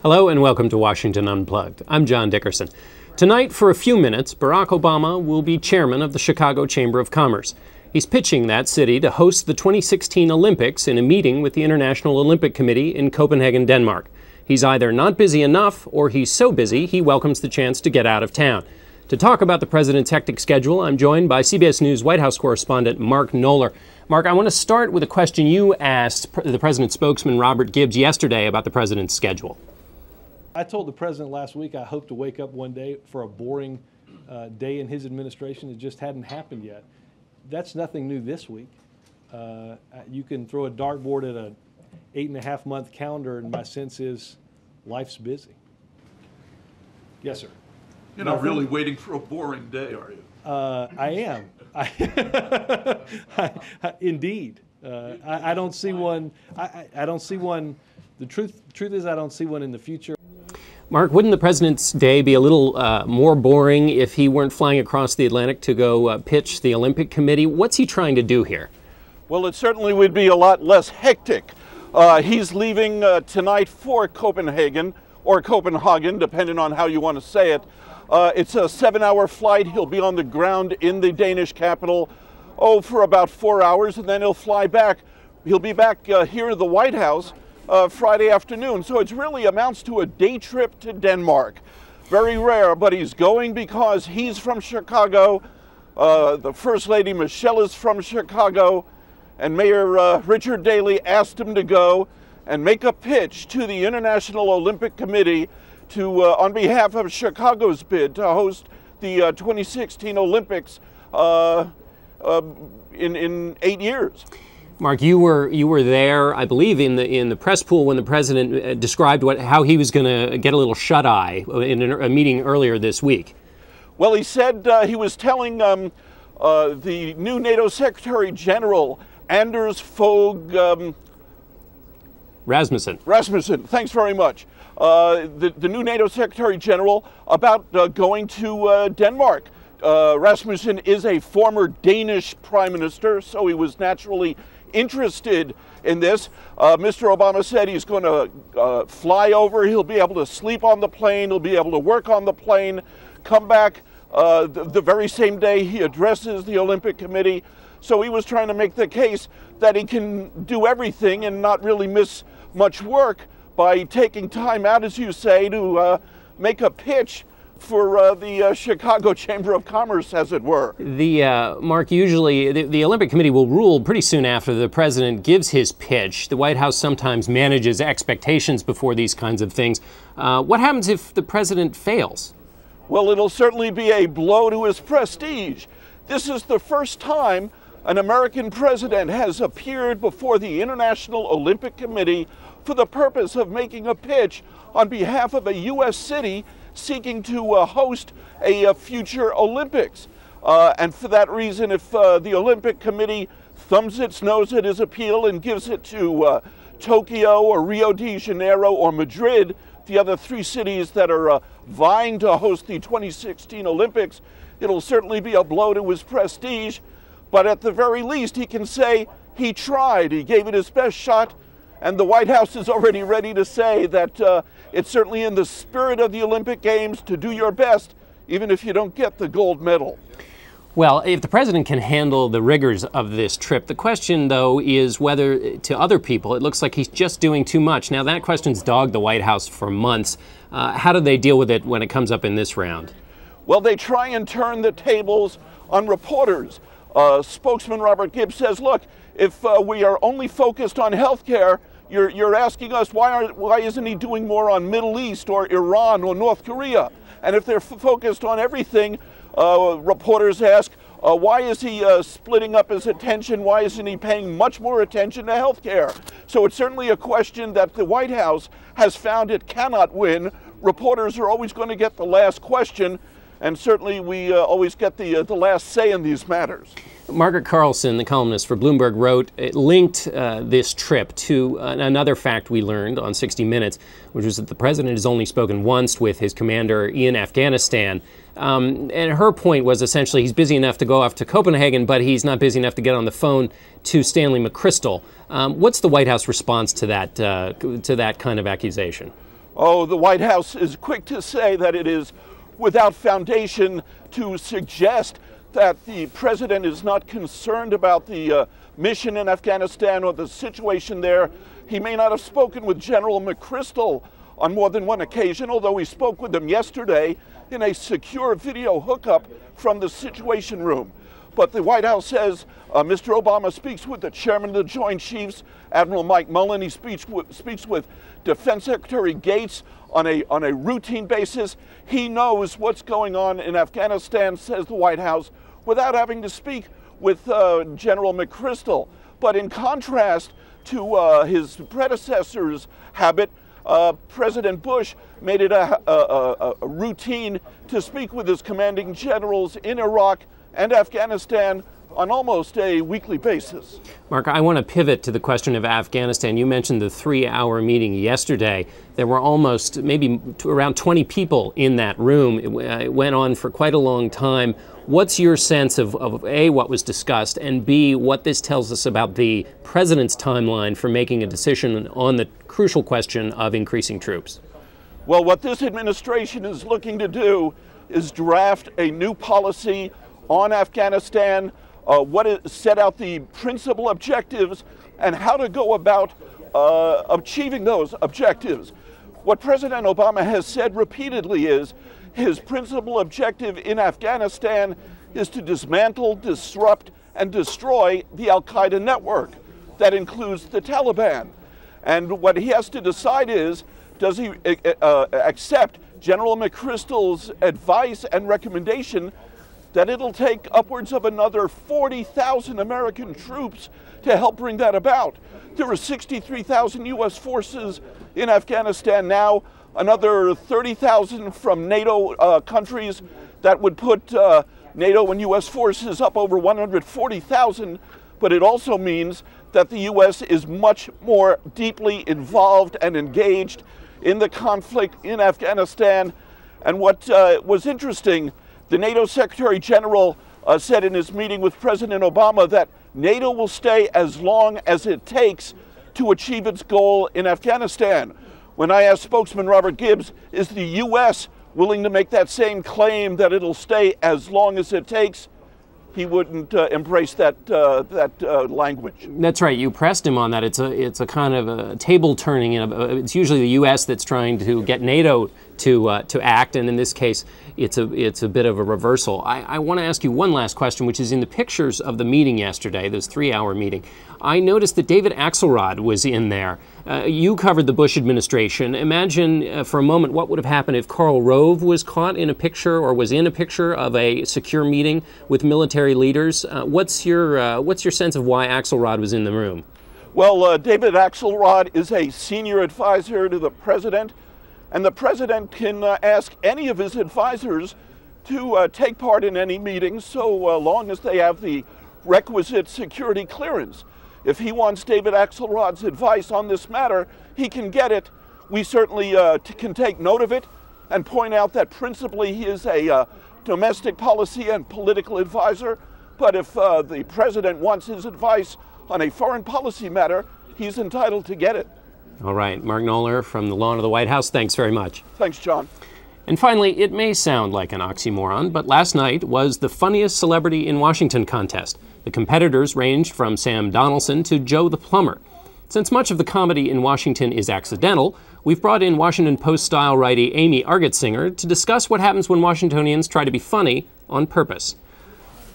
Hello and welcome to Washington Unplugged. I'm John Dickerson. Tonight, for a few minutes, Barack Obama will be chairman of the Chicago Chamber of Commerce. He's pitching that city to host the 2016 Olympics in a meeting with the International Olympic Committee in Copenhagen, Denmark. He's either not busy enough or he's so busy he welcomes the chance to get out of town. To talk about the president's hectic schedule, I'm joined by CBS News White House correspondent Mark Knoller. Mark, I want to start with a question you asked the president's spokesman Robert Gibbs yesterday about the president's schedule. I told the president last week I hope to wake up one day for a boring day in his administration. It just hadn't happened yet. That's nothing new this week. You can throw a dartboard at an 8.5-month calendar, and my sense is life's busy. Yes, sir. You're not really waiting for a boring day, are you? I am. Indeed. I don't see one. I don't see one. The truth is I don't see one in the future. Mark, wouldn't the president's day be a little more boring if he weren't flying across the Atlantic to go pitch the Olympic Committee? What's he trying to do here? Well, it certainly would be a lot less hectic. He's leaving tonight for Copenhagen, or Copenhagen, depending on how you want to say it. It's a 7-hour flight. He'll be on the ground in the Danish capital, for about 4 hours, and then he'll fly back. He'll be back here at the White House Friday afternoon. So it really amounts to a day trip to Denmark. Very rare, but he's going because he's from Chicago. The First Lady Michelle is from Chicago, and Mayor Richard Daley asked him to go and make a pitch to the International Olympic Committee to, on behalf of Chicago's bid to host the 2016 Olympics in 8 years. Mark, you were there, I believe, in the press pool when the president described how he was going to get a little shut-eye in a meeting earlier this week. Well, he said he was telling the new NATO Secretary General Anders Fogh Rasmussen. Thanks very much. The new NATO Secretary General about going to Denmark. Rasmussen is a former Danish prime minister, so he was naturally interested in this. Mr. Obama said he's going to fly over. He'll be able to sleep on the plane. He'll be able to work on the plane, come back the very same day he addresses the Olympic Committee. So he was trying to make the case that he can do everything and not really miss much work by taking time out, as you say, to make a pitch for the Chicago Chamber of Commerce, as it were. Mark, usually the Olympic Committee will rule pretty soon after the president gives his pitch. The White House sometimes manages expectations before these kinds of things. What happens if the president fails? Well, it'll certainly be a blow to his prestige. This is the first time an American president has appeared before the International Olympic Committee for the purpose of making a pitch on behalf of a U.S. city seeking to host a future Olympics. And for that reason, if the Olympic Committee thumbs its nose at his appeal and gives it to Tokyo or Rio de Janeiro or Madrid, the other 3 cities that are vying to host the 2016 Olympics, it'll certainly be a blow to his prestige. But at the very least, he can say he tried, he gave it his best shot. And the White House is already ready to say that it's certainly in the spirit of the Olympic Games to do your best, even if you don't get the gold medal. Well, if the president can handle the rigors of this trip, the question, though, is whether to other people it looks like he's just doing too much. Now, that question's dogged the White House for months. How do they deal with it when it comes up in this round? Well, they try and turn the tables on reporters. Spokesman Robert Gibbs says, look, if we are only focused on health care, you're asking us why isn't he doing more on Middle East or Iran or North Korea? And if they're focused on everything, reporters ask, why is he splitting up his attention? Why isn't he paying much more attention to health care? So it's certainly a question that the White House has found it cannot win. Reporters are always going to get the last question, and certainly we always get the last say in these matters. Margaret Carlson, the columnist for Bloomberg, linked this trip to another fact we learned on 60 Minutes, which was that the president has only spoken once with his commander in Afghanistan. And her point was essentially he's busy enough to go off to Copenhagen, but he's not busy enough to get on the phone to Stanley McChrystal. What's the White House response to that kind of accusation? Oh, the White House is quick to say that it is without foundation to suggest that the president is not concerned about the mission in Afghanistan or the situation there. He may not have spoken with General McChrystal on more than one occasion, although he spoke with him yesterday in a secure video hookup from the Situation Room. But the White House says Mr. Obama speaks with the chairman of the Joint Chiefs, Admiral Mike Mullen. He speaks with Defense Secretary Gates on a routine basis. He knows what's going on in Afghanistan, says the White House, without having to speak with General McChrystal. But in contrast to his predecessor's habit, President Bush made it a routine to speak with his commanding generals in Iraq and Afghanistan on almost a weekly basis. Mark, I want to pivot to the question of Afghanistan. You mentioned the 3-hour meeting yesterday. There were almost maybe around 20 people in that room. It went on for quite a long time. What's your sense of A, what was discussed, and B, what this tells us about the president's timeline for making a decision on the crucial question of increasing troops? Well, what this administration is looking to do is draft a new policy on Afghanistan, set out the principal objectives and how to go about achieving those objectives. What President Obama has said repeatedly is his principal objective in Afghanistan is to dismantle, disrupt, and destroy the Al-Qaeda network. That includes the Taliban. And what he has to decide is, does he accept General McChrystal's advice and recommendation that it'll take upwards of another 40,000 American troops to help bring that about? There are 63,000 U.S. forces in Afghanistan now, another 30,000 from NATO countries. That would put NATO and U.S. forces up over 140,000, but it also means that the U.S. is much more deeply involved and engaged in the conflict in Afghanistan. And what was interesting, the NATO Secretary General said in his meeting with President Obama that NATO will stay as long as it takes to achieve its goal in Afghanistan. When I asked spokesman Robert Gibbs, is the U.S. willing to make that same claim that it'll stay as long as it takes, he wouldn't embrace that language. That's right. You pressed him on that. It's a kind of a table turning. It's usually the U.S. that's trying to get NATO to act, and in this case, it's a bit of a reversal. I want to ask you one last question, which is in the pictures of the meeting yesterday, this 3-hour meeting. I noticed that David Axelrod was in there. You covered the Bush administration. Imagine for a moment what would have happened if Karl Rove was caught in a picture or was in a picture of a secure meeting with military leaders. What's your sense of why Axelrod was in the room? Well, David Axelrod is a senior advisor to the president, and the president can ask any of his advisors to take part in any meetings so long as they have the requisite security clearance. If he wants David Axelrod's advice on this matter, he can get it. We certainly can take note of it and point out that principally he is a domestic policy and political advisor. But if the president wants his advice on a foreign policy matter, he's entitled to get it. All right. Mark Knoller from the lawn of the White House, thanks very much. Thanks, John. And finally, it may sound like an oxymoron, but last night was the funniest celebrity in Washington contest. The competitors ranged from Sam Donaldson to Joe the Plumber. Since much of the comedy in Washington is accidental, we've brought in Washington Post-style righty Amy Argetsinger to discuss what happens when Washingtonians try to be funny on purpose.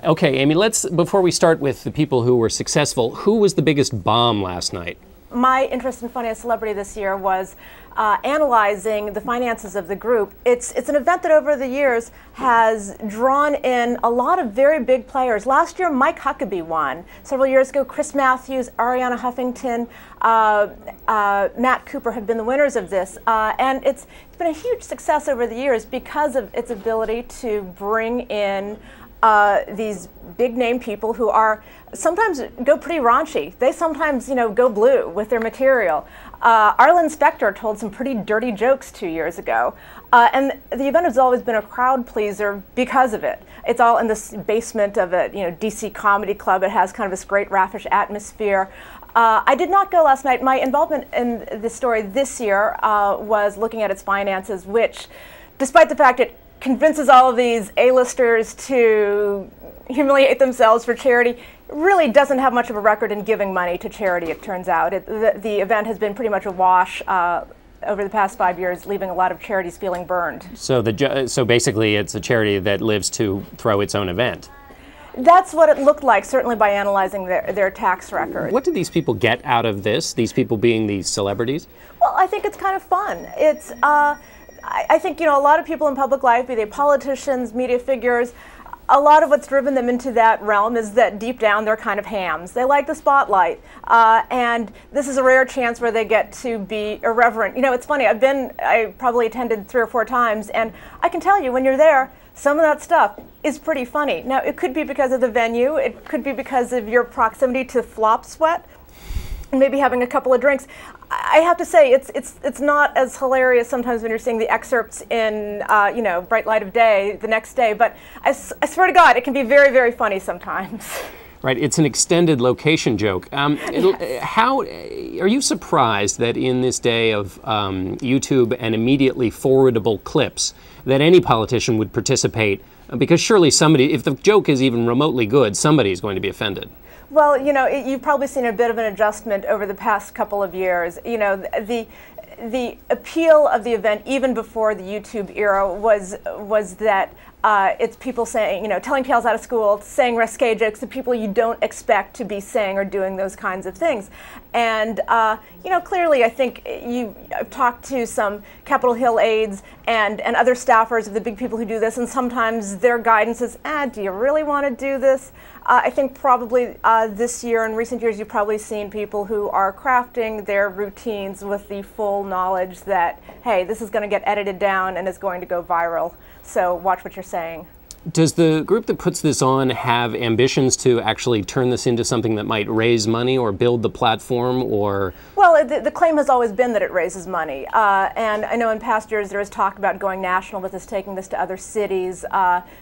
Okay, Amy, before we start with the people who were successful, who was the biggest bomb last night? My interest in Funniest Celebrity this year was analyzing the finances of the group. It's an event that over the years has drawn in a lot of very big players. Last year, Mike Huckabee won. Several years ago, Chris Matthews, Ariana Huffington, Matt Cooper have been the winners of this. And it's been a huge success over the years because of its ability to bring in these big name people who are sometimes go pretty raunchy. They sometimes, go blue with their material. Arlen Specter told some pretty dirty jokes 2 years ago. And the event has always been a crowd pleaser because of it. It's all in this basement of a DC Comedy Club. It has kind of this great raffish atmosphere. I did not go last night. My involvement in this story this year was looking at its finances, which, despite the fact it convinces all of these A-listers to humiliate themselves for charity, really doesn't have much of a record in giving money to charity, it turns out. The event has been pretty much a wash over the past 5 years, leaving a lot of charities feeling burned. So basically it's a charity that lives to throw its own event. That's what it looked like, certainly by analyzing their tax record. What do these people get out of this, these people being these celebrities? Well, I think it's kind of fun. It's, I think, a lot of people in public life, be they politicians, media figures, a lot of what's driven them into that realm is that deep down they're kind of hams. They like the spotlight. And this is a rare chance where they get to be irreverent. It's funny, I probably attended 3 or 4 times, and I can tell you when you're there, some of that stuff is pretty funny. Now, it could be because of the venue, it could be because of your proximity to Flop Sweat, and maybe having a couple of drinks. I have to say, it's not as hilarious sometimes when you're seeing the excerpts in, bright light of day the next day, but I swear to God, it can be very, very funny sometimes. Right, it's an extended location joke. How are you surprised that in this day of YouTube and immediately forwardable clips, that any politician would participate? Because surely somebody, if the joke is even remotely good, somebody is going to be offended. Well, you've probably seen a bit of an adjustment over the past couple of years. The appeal of the event, even before the YouTube era, was that it's people saying, telling tales out of school, saying risque jokes to people you don't expect to be saying or doing those kinds of things. And, clearly I think I've talked to some Capitol Hill aides and other staffers of the big people who do this, and sometimes their guidance is, do you really want to do this? I think probably this year, in recent years, you've probably seen people who are crafting their routines with the full knowledge that, hey, this is going to get edited down and is going to go viral. So watch what you're saying. Does the group that puts this on have ambitions to actually turn this into something that might raise money or build the platform, or? Well, the claim has always been that it raises money. And I know in past years there was talk about going national with this, taking this to other cities.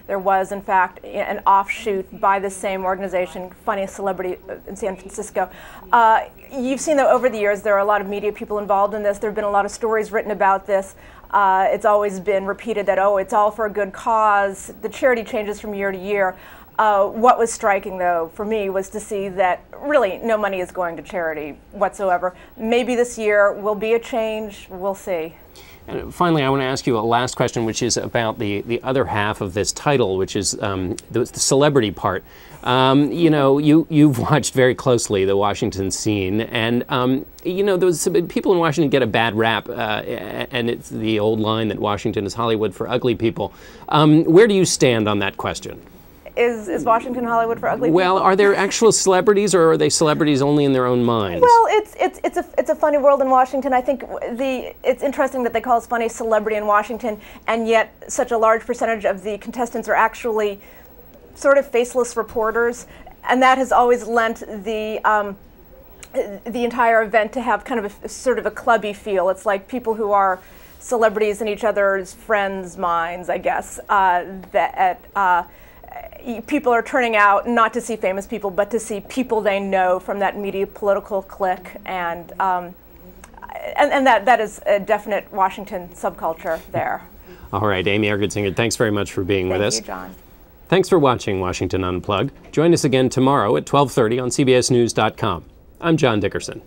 There was, in fact, an offshoot by the same organization, Funniest Celebrity in San Francisco. You've seen, though, over the years there are a lot of media people involved in this. There have been a lot of stories written about this. It's always been repeated that, it's all for a good cause. The charity changes from year to year. What was striking, though, for me, was to see that really no money is going to charity whatsoever. Maybe this year will be a change. We'll see. And finally, I want to ask you a last question, which is about the other half of this title, which is the celebrity part. You've watched very closely the Washington scene, and those people in Washington get a bad rap, and it's the old line that Washington is Hollywood for ugly people. Where do you stand on that question? Is Washington Hollywood for ugly people? Well, are there actual celebrities, or are they celebrities only in their own minds? Well, it's a funny world in Washington. I think it's interesting that they call us funny celebrity in Washington, and yet such a large percentage of the contestants are actually sort of faceless reporters, and that has always lent the entire event to have kind of a sort of a clubby feel. It's like people who are celebrities in each other's friends' minds, I guess. People are turning out not to see famous people, but to see people they know from that media political clique, and that is a definite Washington subculture there. All right, Amy Argetsinger, thanks very much for being with us. Thank you, John. Thanks for watching Washington Unplugged. Join us again tomorrow at 12:30 on CBSNews.com. I'm John Dickerson.